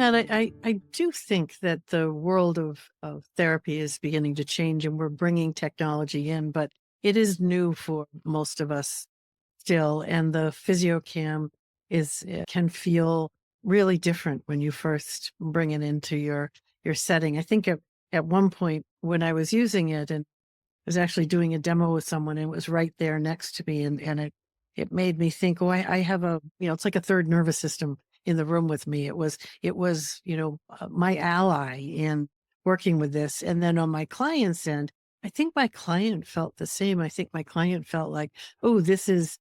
And I do think that the world of therapy is beginning to change and we're bringing technology in, but it is new for most of us still. And the PhysioCam can feel really different when you first bring it into your setting. I think at one point when I was using it and was actually doing a demo with someone and it was right there next to me and it made me think, oh, I have it's like a third nervous system in the room with me. It was my ally in working with this. And then on my client's end, I think my client felt the same. I think my client felt like, oh, this is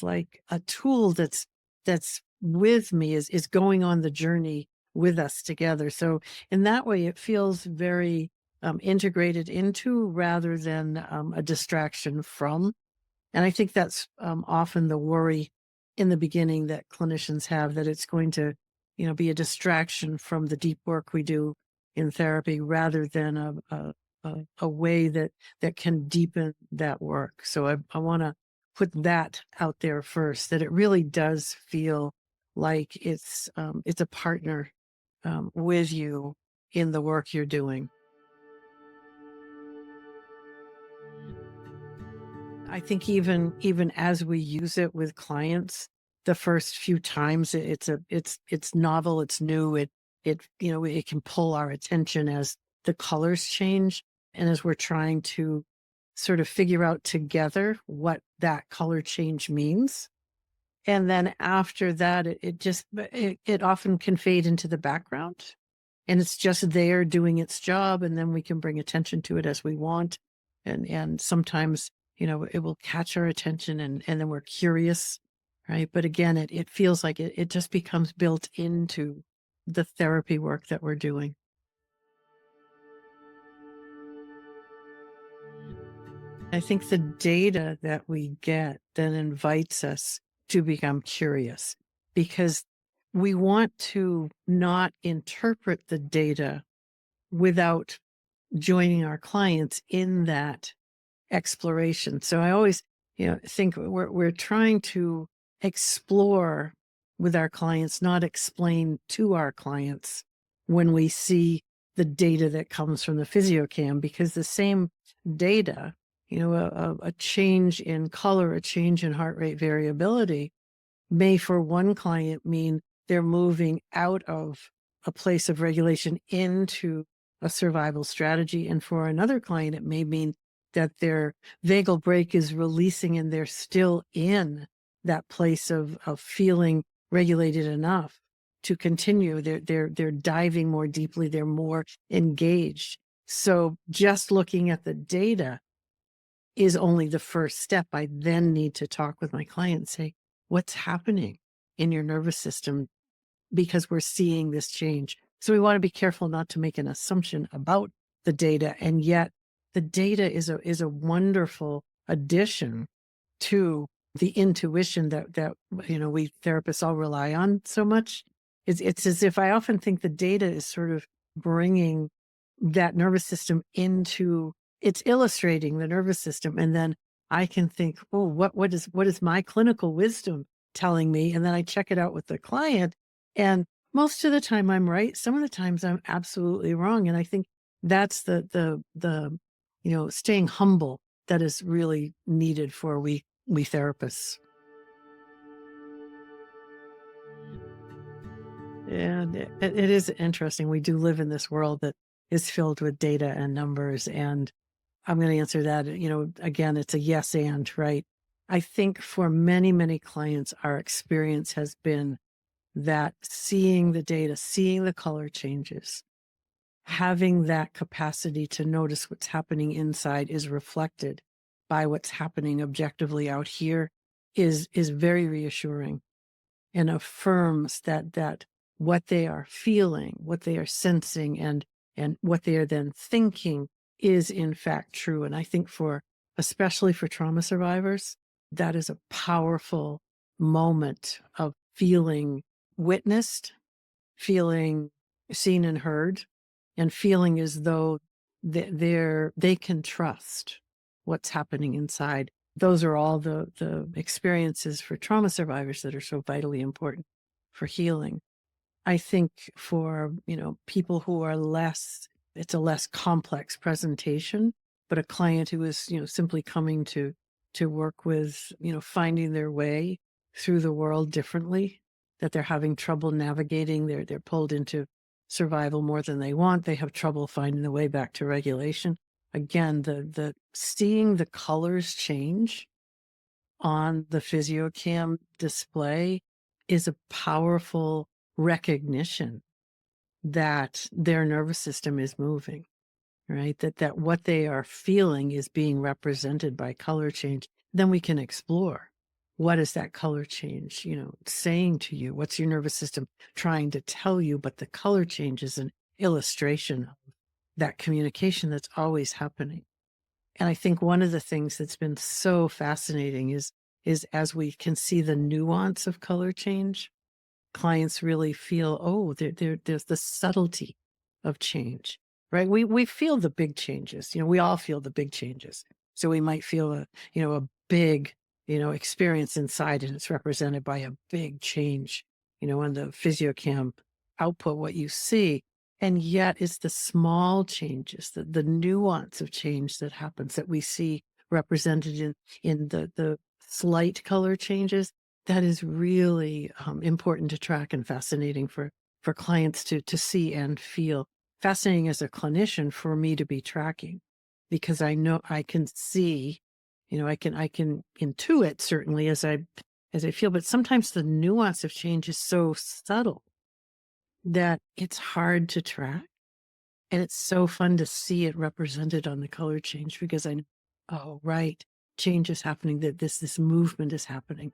like a tool that's with me, is going on the journey with us together. So in that way, it feels very integrated into rather than a distraction from. And I think that's often the worry in the beginning that clinicians have, that it's going to, be a distraction from the deep work we do in therapy rather than a way that can deepen that work. So I want to put that out there first, that it really does feel like it's a partner with you in the work you're doing. I think even as we use it with clients, the first few times it's novel, it's new, it can pull our attention as the colors change and as we're trying to sort of figure out together what that color change means. And then after that, it often can fade into the background and it's just there doing its job. And then we can bring attention to it as we want. And sometimes, it will catch our attention and then we're curious, right? But again, it feels like it just becomes built into the therapy work that we're doing. I think the data that we get then invites us to become curious because we want to not interpret the data without joining our clients in that exploration. So I always, think we're trying to explore with our clients, not explain to our clients when we see the data that comes from the PhysioCam, because the same data, a change in color, a change in heart rate variability may for one client mean they're moving out of a place of regulation into a survival strategy. And for another client, it may mean that their vagal brake is releasing and they're still in that place of feeling regulated enough to continue. They're diving more deeply, they're more engaged. So just looking at the data is only the first step. I then need to talk with my client and say, what's happening in your nervous system? Because we're seeing this change. So we want to be careful not to make an assumption about the data. And yet the data is a wonderful addition to the intuition that we therapists all rely on so much. It's as if I often think the data is sort of bringing that nervous system into, it's illustrating the nervous system. And then I can think, oh, what is my clinical wisdom telling me? And then I check it out with the client. And most of the time I'm right. Some of the times I'm absolutely wrong. And I think that's the staying humble that is really needed for we therapists. And it is interesting. We do live in this world that is filled with data and numbers. And I'm going to answer that, again, it's a yes and, right? I think for many, many clients, our experience has been that seeing the data, seeing the color changes, having that capacity to notice what's happening inside is reflected by what's happening objectively out here is very reassuring and affirms that what they are feeling, what they are sensing, and what they are then thinking is in fact true. And I think especially for trauma survivors, that is a powerful moment of feeling witnessed, feeling seen and heard, and feeling as though they can trust what's happening inside. Those are all the experiences for trauma survivors that are so vitally important for healing. I think for, people who are it's a less complex presentation, but a client who is, simply coming to work with, finding their way through the world differently, that they're having trouble navigating, they're pulled into survival more than they want. They have trouble finding the way back to regulation. Again, the seeing the colors change on the PhysioCam display is a powerful recognition that their nervous system is moving, right? That what they are feeling is being represented by color change. Then we can explore, what is that color change, saying to you? What's your nervous system trying to tell you? But the color change is an illustration of that communication that's always happening. And I think one of the things that's been so fascinating is as we can see the nuance of color change, clients really feel, oh, there's the subtlety of change, right? We feel the big changes. We all feel the big changes. So we might feel a big, experience inside, and it's represented by a big change, on the PhysioCam output, what you see. And yet it's the small changes, the nuance of change that happens that we see represented in the slight color changes. That is really important to track and fascinating for clients to see and feel. Fascinating as a clinician for me to be tracking, because I know I can see, I can intuit certainly as I feel, but sometimes the nuance of change is so subtle that it's hard to track. And it's so fun to see it represented on the color change, because I know, oh, right, change is happening, that this movement is happening.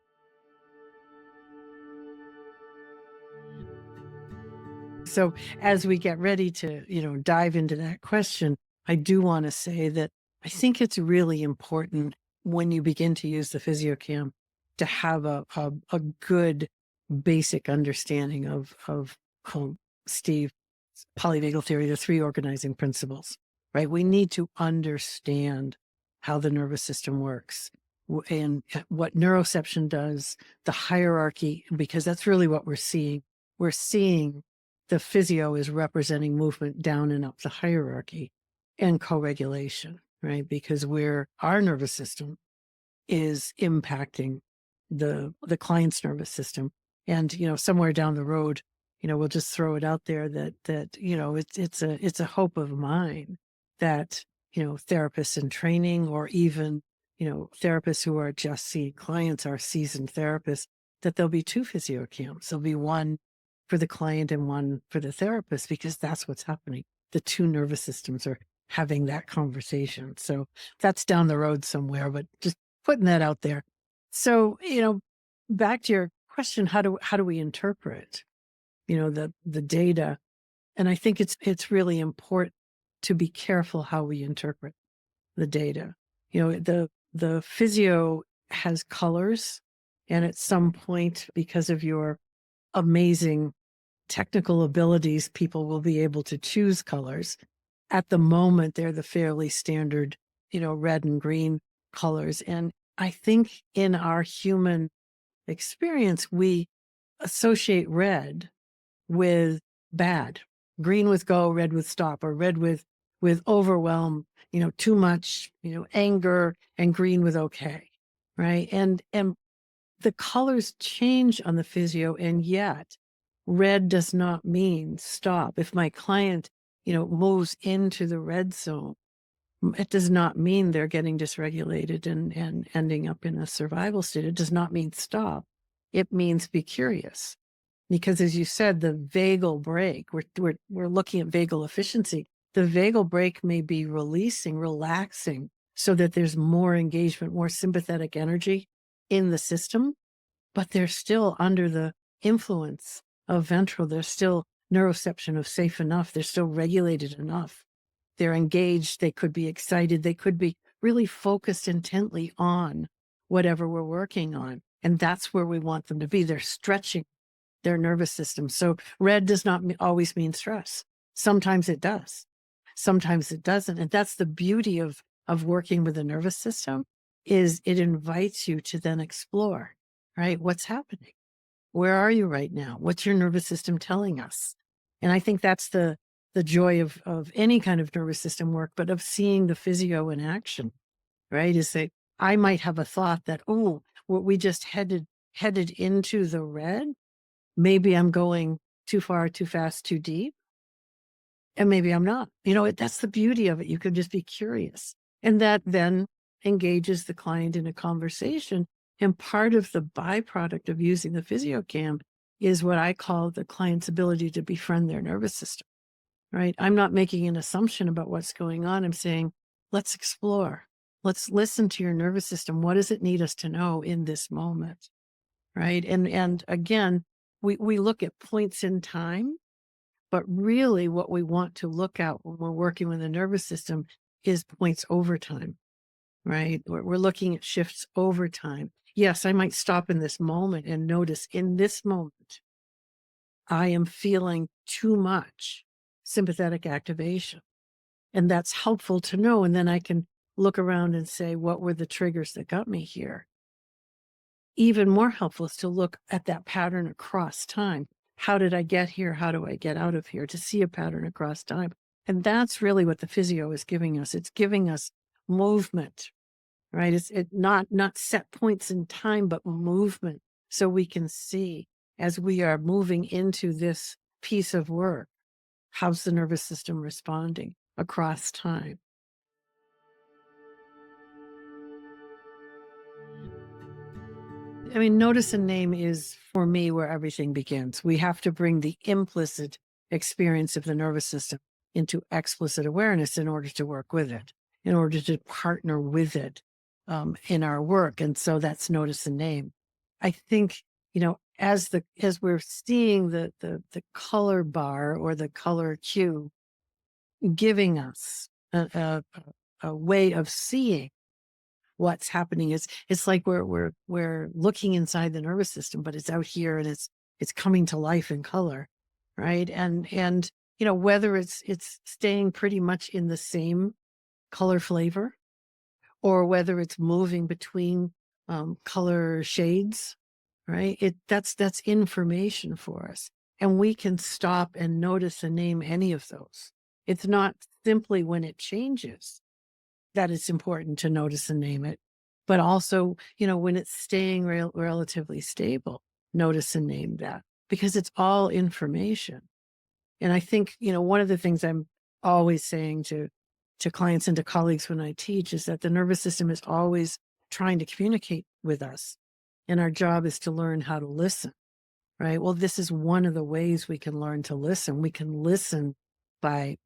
So as we get ready to, dive into that question, I do want to say that I think it's really important when you begin to use the PhysioCam to have a good basic understanding of Steve polyvagal theory, the three organizing principles, right? We need to understand how the nervous system works and what neuroception does, the hierarchy, because that's really what we're seeing. We're seeing the physio is representing movement down and up the hierarchy, and co-regulation, right? Because our nervous system is impacting the client's nervous system. And, somewhere down the road, we'll just throw it out there that it's a hope of mine that, therapists in training, or even, therapists who are just seeing clients, are seasoned therapists, that there'll be two PhysioCams. There'll be one for the client and one for the therapist, because that's what's happening. The two nervous systems are having that conversation. So that's down the road somewhere, but just putting that out there. So, back to your question, how do we interpret, the data? And I think it's really important to be careful how we interpret the data. The physio has colors, and at some point, because of your amazing technical abilities, people will be able to choose colors. At the moment, they're the fairly standard, red and green colors. And I think in our human experience, we associate red with bad, green with go, red with stop, or red with overwhelm, too much, anger, and green with okay, right? And the colors change on the physio, and yet red does not mean stop. If my client, moves into the red zone, it does not mean they're getting dysregulated and ending up in a survival state. It does not mean stop. It means be curious. Because as you said, the vagal brake, we're looking at vagal efficiency. The vagal brake may be releasing, relaxing, so that there's more engagement, more sympathetic energy in the system, but they're still under the influence of ventral. There's still neuroception of safe enough. They're still regulated enough. They're engaged. They could be excited. They could be really focused intently on whatever we're working on. And that's where we want them to be. They're stretching their nervous system. So red does not always mean stress. Sometimes it does. Sometimes it doesn't. And that's the beauty of working with the nervous system, is it invites you to then explore, right? What's happening? Where are you right now? What's your nervous system telling us? And I think that's the joy of any kind of nervous system work, but of seeing the physio in action, right? Is that I might have a thought that, oh, we just headed into the red. Maybe I'm going too far, too fast, too deep. And maybe I'm not. That's the beauty of it. You can just be curious. And that then engages the client in a conversation. And part of the byproduct of using the PhysioCam is what I call the client's ability to befriend their nervous system, right? I'm not making an assumption about what's going on. I'm saying, let's explore. Let's listen to your nervous system. What does it need us to know in this moment? Right. And again, we look at points in time, but really what we want to look at when we're working with the nervous system is points over time, right? We're looking at shifts over time. Yes, I might stop in this moment and notice in this moment, I am feeling too much sympathetic activation. And that's helpful to know. And then I can look around and say, what were the triggers that got me here? Even more helpful is to look at that pattern across time. How did I get here? How do I get out of here? To see a pattern across time. And that's really what the physio is giving us. It's giving us movement, right? It's not set points in time, but movement. So we can see as we are moving into this piece of work, how's the nervous system responding across time? I mean, notice and name is for me where everything begins. We have to bring the implicit experience of the nervous system into explicit awareness in order to work with it, in order to partner with it in our work. And so that's notice and name. I think, as we're seeing the color bar or the color cue giving us a way of seeing what's happening, it's like we're looking inside the nervous system, but it's out here and it's coming to life in color, right? And whether it's staying pretty much in the same color flavor, or whether it's moving between color shades, right? That's information for us, and we can stop and notice and name any of those. It's not simply when it changes that it's important to notice and name it, but also, when it's staying relatively stable, notice and name that, because it's all information. And I think, one of the things I'm always saying to clients and to colleagues when I teach is that the nervous system is always trying to communicate with us. And our job is to learn how to listen, right? Well, this is one of the ways we can learn to listen. We can listen by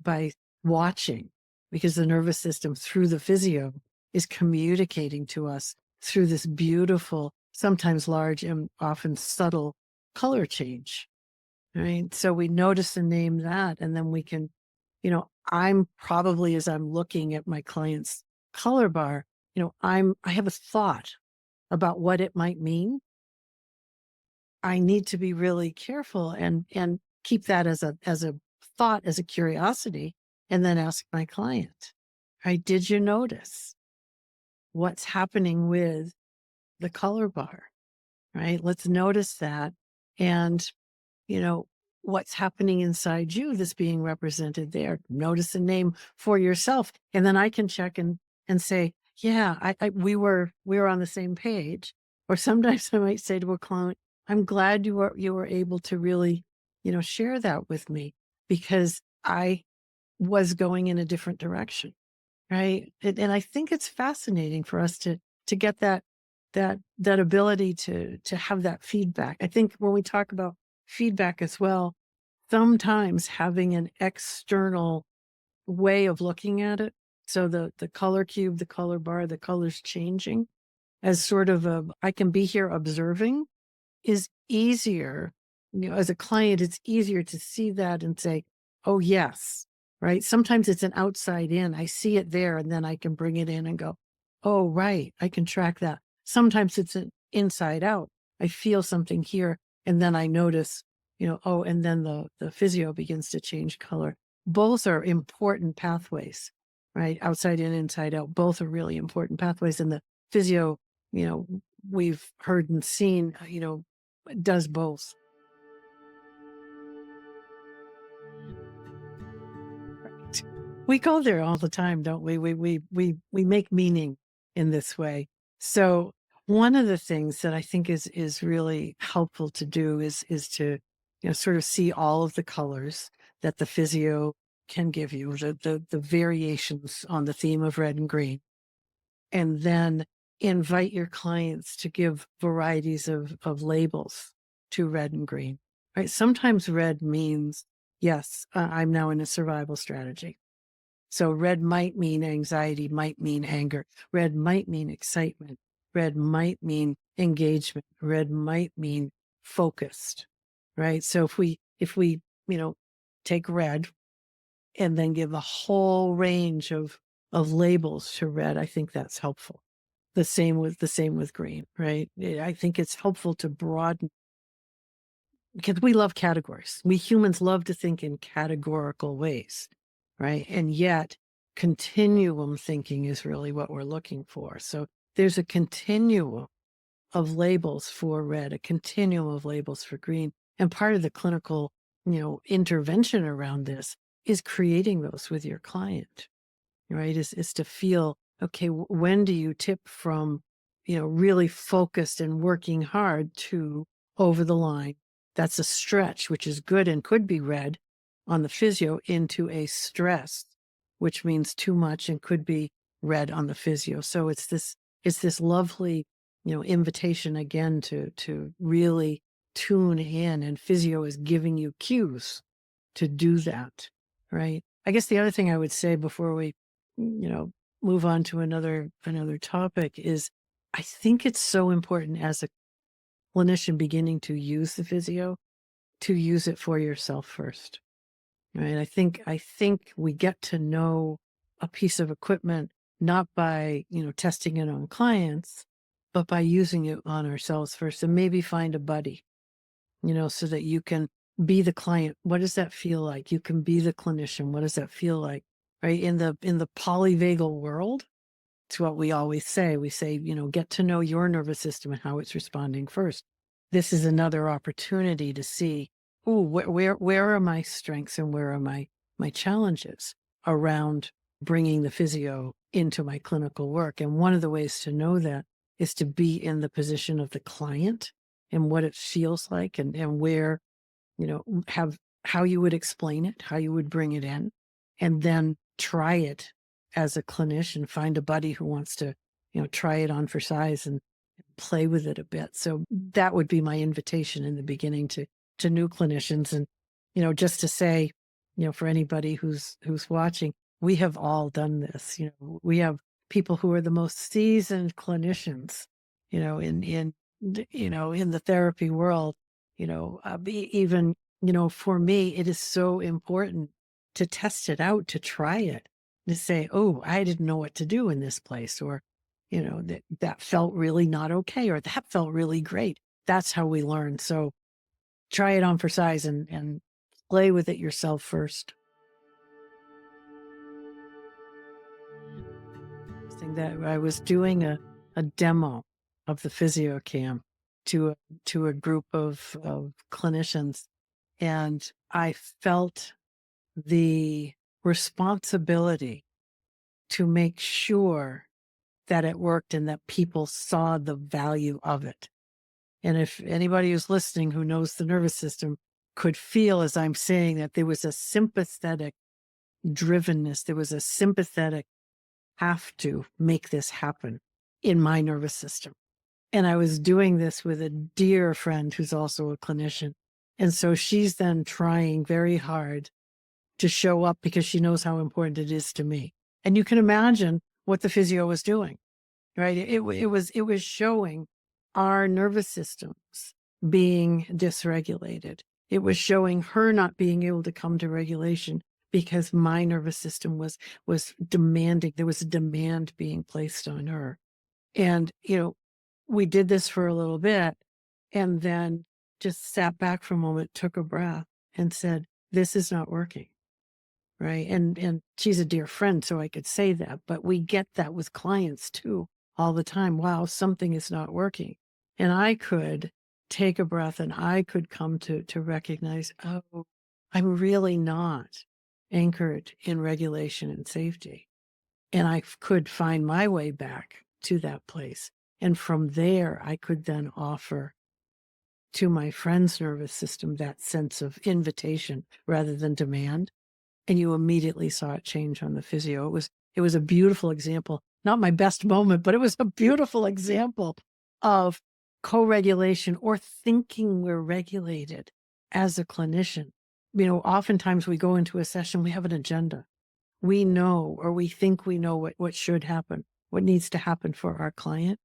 watching, because the nervous system through the physio is communicating to us through this beautiful, sometimes large and often subtle color change, right? So we notice and name that, and then we can, I'm probably, as I'm looking at my client's color bar, I have a thought about what it might mean. I need to be really careful and keep that as a thought, as a curiosity, and then ask my client, right? Did you notice what's happening with the color bar, right? Let's notice that. And, you know, what's happening inside you that's being represented there. Notice a name for yourself. And then I can check and say, yeah, we were on the same page. Or sometimes I might say to a client, I'm glad you were able to really, share that with me, because I was going in a different direction. Right. And I think it's fascinating for us to get that ability to have that feedback. I think when we talk about feedback as well, sometimes having an external way of looking at it. So the color cube, the color bar, the colors changing as sort of I can be here observing is easier. As a client, it's easier to see that and say, oh, yes, right? Sometimes it's an outside in. I see it there and then I can bring it in and go, oh, right, I can track that. Sometimes it's an inside out. I feel something here and then I notice, oh, and then the physio begins to change color. Both are important pathways, right? Outside in, inside out. Both are really important pathways. And the physio, we've heard and seen, does both. Right. We go there all the time, don't we? We make meaning in this way. So one of the things that I think is really helpful to do is to, sort of see all of the colors that the physio can give you, the variations on the theme of red and green, and then invite your clients to give varieties of labels to red and green. Right? Sometimes red means, yes, I'm now in a survival strategy. So red might mean anxiety, might mean anger. Red might mean excitement. Red might mean engagement. Red might mean focused, right? So if we, take red and then give a whole range of labels to red, I think that's helpful. The same with green, right? I think it's helpful to broaden, because we love categories. We humans love to think in categorical ways, right? And yet continuum thinking is really what we're looking for. So there's a continuum of labels for red, a continuum of labels for green. And part of the clinical, intervention around this is creating those with your client, right? Is to feel, okay, when do you tip from, really focused and working hard to over the line? That's a stretch, which is good and could be read on the physio, into a stress, which means too much and could be read on the physio. So it's this lovely, invitation again to really tune in, and physio is giving you cues to do that, right? I guess the other thing I would say before we, you know, move on to another topic is, I think it's so important as a clinician beginning to use the physio to use it for yourself first, right? I think we get to know a piece of equipment not by, testing it on clients, but by using it on ourselves first, and maybe find a buddy, so that you can be the client. What does that feel like? You can be the clinician. What does that feel like? Right? In the polyvagal world, it's what we always say. We say, get to know your nervous system and how it's responding first. This is another opportunity to see, oh, where are my strengths and where are my challenges around bringing the physio into my clinical work. And one of the ways to know that is to be in the position of the client and what it feels like, and where, have how you would explain it, how you would bring it in, and then try it as a clinician. Find a buddy who wants to, try it on for size and play with it a bit. So that would be my invitation in the beginning to new clinicians. And, just to say, for anybody who's watching, we have all done this. We have people who are the most seasoned clinicians, in the therapy world, even, for me, it is so important to test it out, to try it, to say, oh, I didn't know what to do in this place, or, that felt really not okay, or that felt really great. That's how we learn. So try it on for size and play with it yourself first. Thing that I was doing a demo of the PhysioCam to a group of clinicians, and I felt the responsibility to make sure that it worked and that people saw the value of it. And if anybody who's listening who knows the nervous system could feel, as I'm saying, that there was a sympathetic drivenness, there was a sympathetic have to make this happen in my nervous system. And I was doing this with a dear friend who's also a clinician. And so she's then trying very hard to show up because she knows how important it is to me. And you can imagine what the physio was doing, right? It was showing our nervous systems being dysregulated. It was showing her not being able to come to regulation because my nervous system was demanding. There was a demand being placed on her. And, we did this for a little bit and then just sat back for a moment, took a breath and said, this is not working. Right. And she's a dear friend, so I could say that, but we get that with clients too all the time. Wow, something is not working. And I could take a breath, and I could come to recognize, oh, I'm really not anchored in regulation and safety. And I could find my way back to that place. And from there, I could then offer to my friend's nervous system that sense of invitation rather than demand. And you immediately saw it change on the physio. It was a beautiful example. Not my best moment, but it was a beautiful example of co-regulation or thinking we're regulated as a clinician. Oftentimes we go into a session, we have an agenda. We know, or we think we know what should happen, what needs to happen for our client,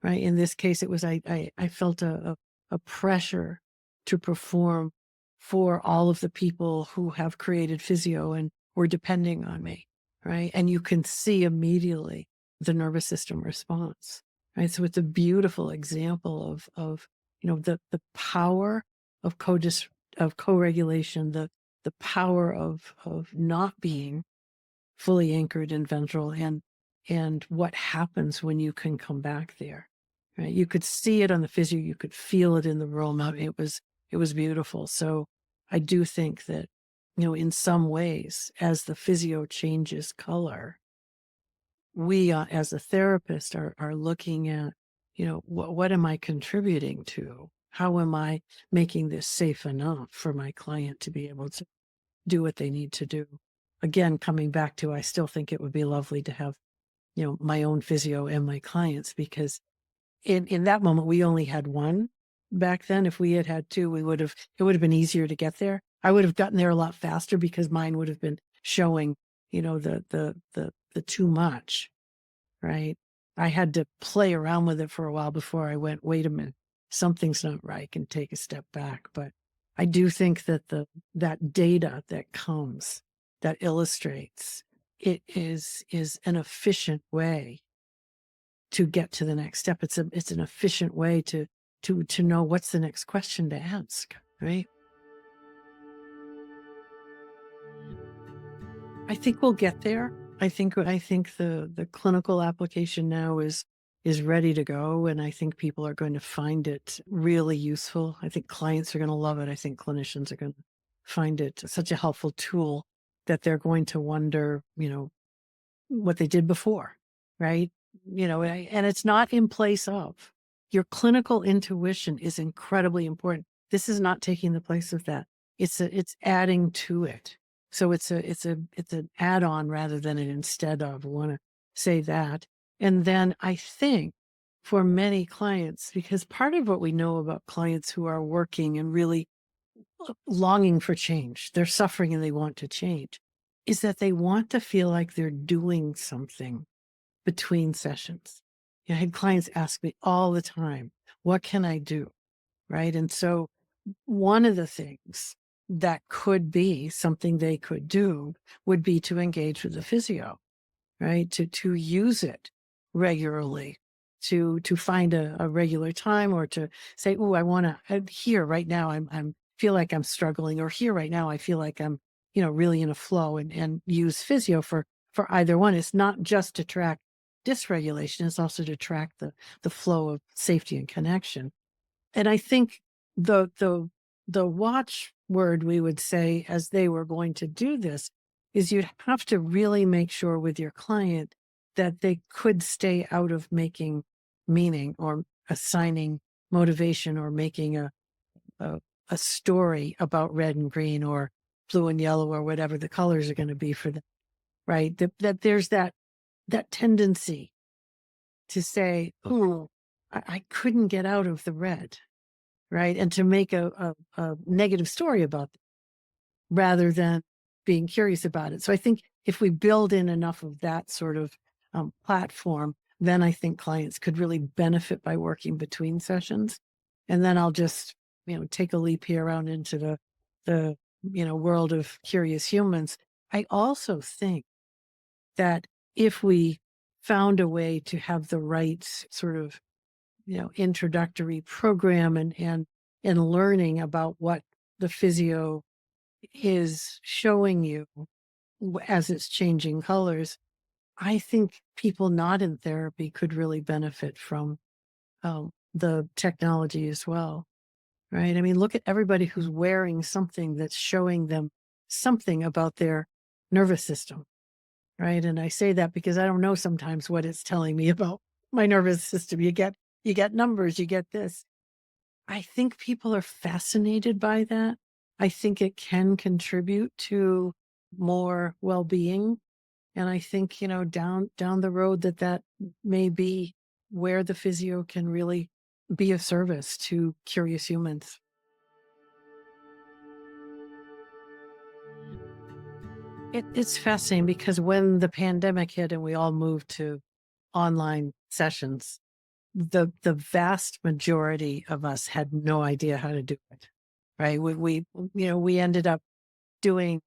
right? In this case, it was I felt a pressure to perform for all of the people who have created physio and were depending on me, right? And you can see immediately the nervous system response, right? So it's a beautiful example of the power of co-regulation, the power of not being fully anchored in ventral, and what happens when you can come back there, right? You could see it on the physio, you could feel it in the room. It was beautiful. So I do think that, in some ways, as the physio changes color, we as a therapist are looking at, what am I contributing to? How am I making this safe enough for my client to be able to do what they need to do? Again, coming back to, I still think it would be lovely to have, my own physio and my clients, because in that moment, we only had one back then. If we had had two, it would have been easier to get there. I would have gotten there a lot faster because mine would have been showing, the too much, right? I had to play around with it for a while before I went, wait a minute, something's not right, and take a step back. But I do think that that data that comes, that illustrates, it is an efficient way to get to the next step. It's an efficient way to know what's the next question to ask, right? I think we'll get there. I think the clinical application now is ready to go, and I think people are going to find it really useful. I think clients are going to love it. I think clinicians are going to find it such a helpful tool that they're going to wonder, what they did before, right? And it's not in place of. Your clinical intuition is incredibly important. This is not taking the place of that. It's adding to it. So it's an add-on rather than an instead of. I want to say that. And then I think for many clients, because part of what we know about clients who are working and really longing for change, they're suffering and they want to change, is that they want to feel like they're doing something between sessions. I had clients ask me all the time, what can I do? Right. And so one of the things that could be something they could do would be to engage with the physio, right? To use it regularly, to find a regular time, or to say, oh, I want to, here right now, I'm feel like I'm struggling, or here right now, I feel like I'm, really in a flow, and use physio for either one. It's not just to track dysregulation, it's also to track the flow of safety and connection. And I think the watchword we would say as they were going to do this is, you'd have to really make sure with your client that they could stay out of making meaning, or assigning motivation, or making a, a story about red and green, or blue and yellow, or whatever the colors are going to be for them, right? That there's that tendency to say, oh, I couldn't get out of the red, right? And to make a negative story about it rather than being curious about it. So I think if we build in enough of that sort of platform, then I think clients could really benefit by working between sessions. And then I'll just, take a leap here around into the world of curious humans. I also think that if we found a way to have the right sort of, introductory program, and learning about what the physio is showing you as it's changing colors, I think people not in therapy could really benefit from the technology as well. right? I mean, look at everybody who's wearing something that's showing them something about their nervous system, right? And I say that because I don't know sometimes what it's telling me about my nervous system. You get numbers, you get this. I think people are fascinated by that. I think it can contribute to more well-being. And I think, down the road that may be where the physio can really be of service to curious humans. It's fascinating because when the pandemic hit and we all moved to online sessions, the vast majority of us had no idea how to do it, right? We ended up doing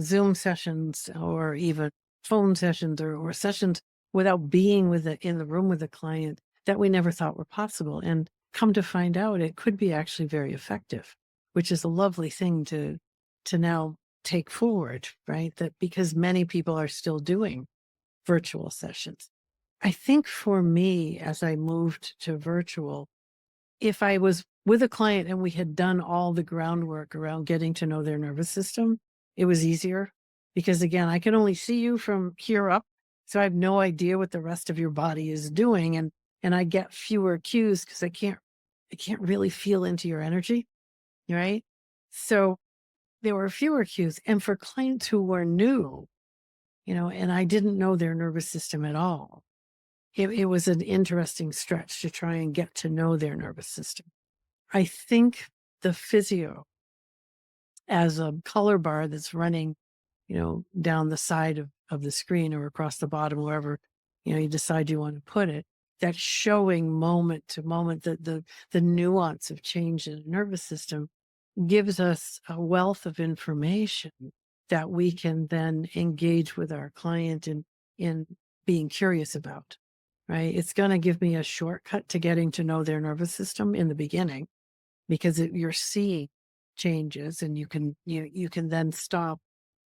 Zoom sessions or even phone sessions or sessions without being in the room with the client that we never thought were possible. And come to find out, it could be actually very effective, which is a lovely thing to now take forward, right? That because many people are still doing virtual sessions. I think for me, as I moved to virtual, if I was with a client and we had done all the groundwork around getting to know their nervous system, it was easier because again, I can only see you from here up. So I have no idea what the rest of your body is doing. And I get fewer cues because I can't really feel into your energy. Right. So there were fewer cues. And for clients who were new, and I didn't know their nervous system at all, it was an interesting stretch to try and get to know their nervous system. I think the physio as a color bar that's running, down the side of the screen or across the bottom, wherever, you decide you want to put it, that's showing moment to moment the nuance of change in the nervous system gives us a wealth of information that we can then engage with our client in being curious about, right? It's going to give me a shortcut to getting to know their nervous system in the beginning because you're seeing changes and you can then stop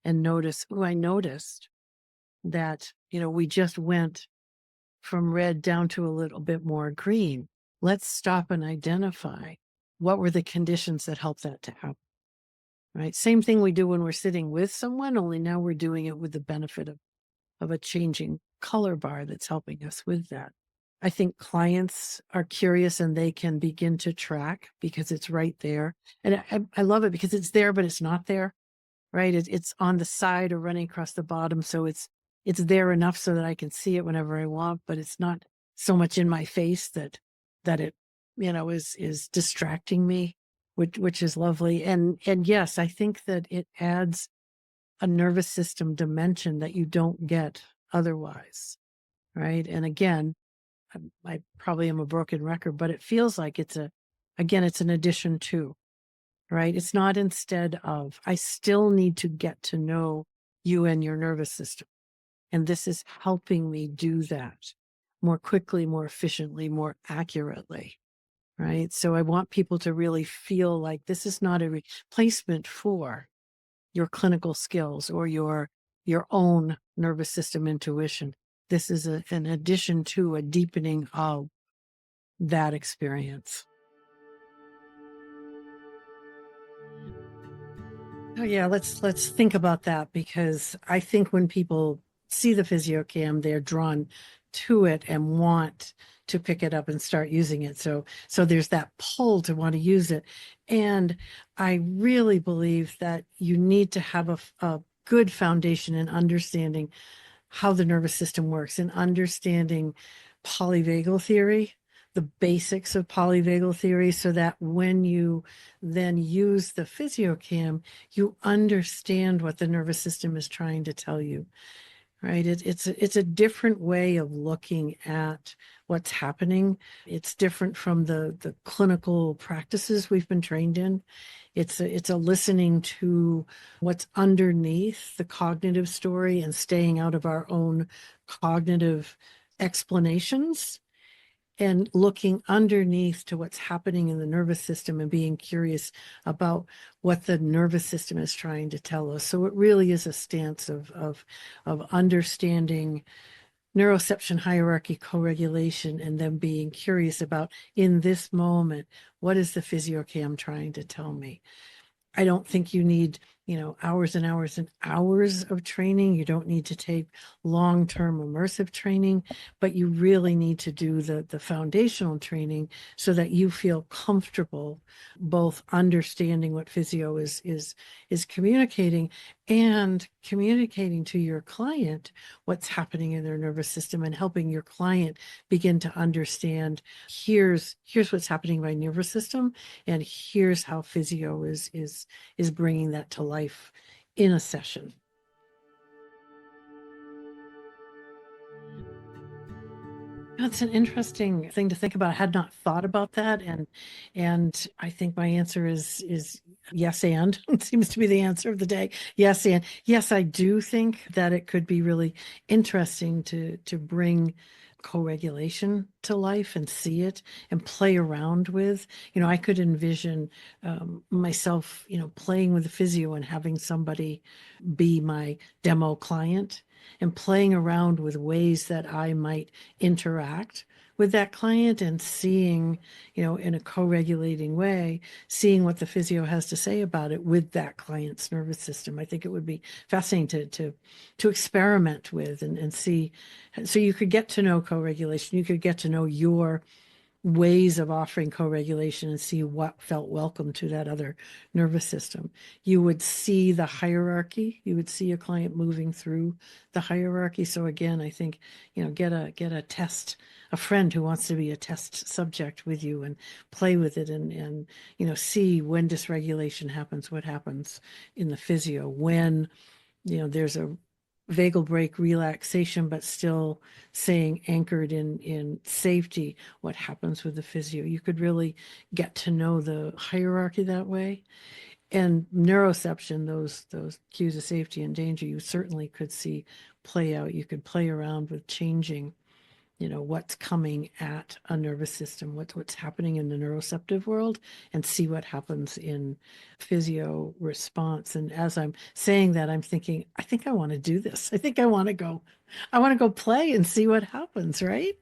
and notice, oh, I noticed that, we just went from red down to a little bit more green. Let's stop and identify what were the conditions that helped that to happen, right? Same thing we do when we're sitting with someone, only now we're doing it with the benefit of a changing color bar that's helping us with that. I think clients are curious and they can begin to track because it's right there. And I love it because it's there, but it's not there, right? It's on the side or running across the bottom. So it's there enough so that I can see it whenever I want, but it's not so much in my face that it, is distracting me, which is lovely. And yes, I think that it adds a nervous system dimension that you don't get otherwise, right? And again, I probably am a broken record, but it feels like it's an addition to, right? It's not instead of. I still need to get to know you and your nervous system. And this is helping me do that more quickly, more efficiently, more accurately, right? So I want people to really feel like this is not a replacement for your clinical skills or your own nervous system intuition. This is an addition to a deepening of that experience. Oh yeah, let's think about that because I think when people see the PhysioCam, they're drawn to it and want to pick it up and start using it. So there's that pull to want to use it. And I really believe that you need to have a good foundation in understanding how the nervous system works and understanding polyvagal theory, the basics of polyvagal theory, so that when you then use the PhysioCam, you understand what the nervous system is trying to tell you, right? It's a different way of looking at what's happening. It's different from the clinical practices we've been trained in. It's a listening to what's underneath the cognitive story and staying out of our own cognitive explanations and looking underneath to what's happening in the nervous system and being curious about what the nervous system is trying to tell us. So it really is a stance of understanding neuroception hierarchy co-regulation, and then being curious about, in this moment, what is the PhysioCam trying to tell me? I don't think you need, hours and hours and hours of training. You don't need to take long-term immersive training, but you really need to do the foundational training so that you feel comfortable both understanding what physio is communicating and communicating to your client what's happening in their nervous system, and helping your client begin to understand, here's what's happening in my nervous system, and here's how physio is bringing that to life in a session. That's an interesting thing to think about. I had not thought about that, and I think my answer is yes, and it seems to be the answer of the day. Yes, and yes, I do think that it could be really interesting to bring co-regulation to life and see it and play around with. I could envision myself, playing with the physio and having somebody be my demo client and playing around with ways that I might interact with that client, and seeing, in a co-regulating way, seeing what the physio has to say about it with that client's nervous system. I think it would be fascinating to experiment with and see. So you could get to know co-regulation, you could get to know your ways of offering co-regulation and see what felt welcome to that other nervous system. You would see the hierarchy. You would see a client moving through the hierarchy. So again, I think, get a test, a friend who wants to be a test subject with you, and play with it, and see when dysregulation happens, what happens in the physio, when there's a vagal brake relaxation, but still saying anchored in safety, what happens with the physio. You could really get to know the hierarchy that way. And neuroception, those cues of safety and danger, you certainly could see play out. You could play around with changing, what's coming at a nervous system, what's happening in the neuroceptive world, and see what happens in physio response. And as I'm saying that, I'm thinking, I think I want to do this. I think I want to go play and see what happens, right?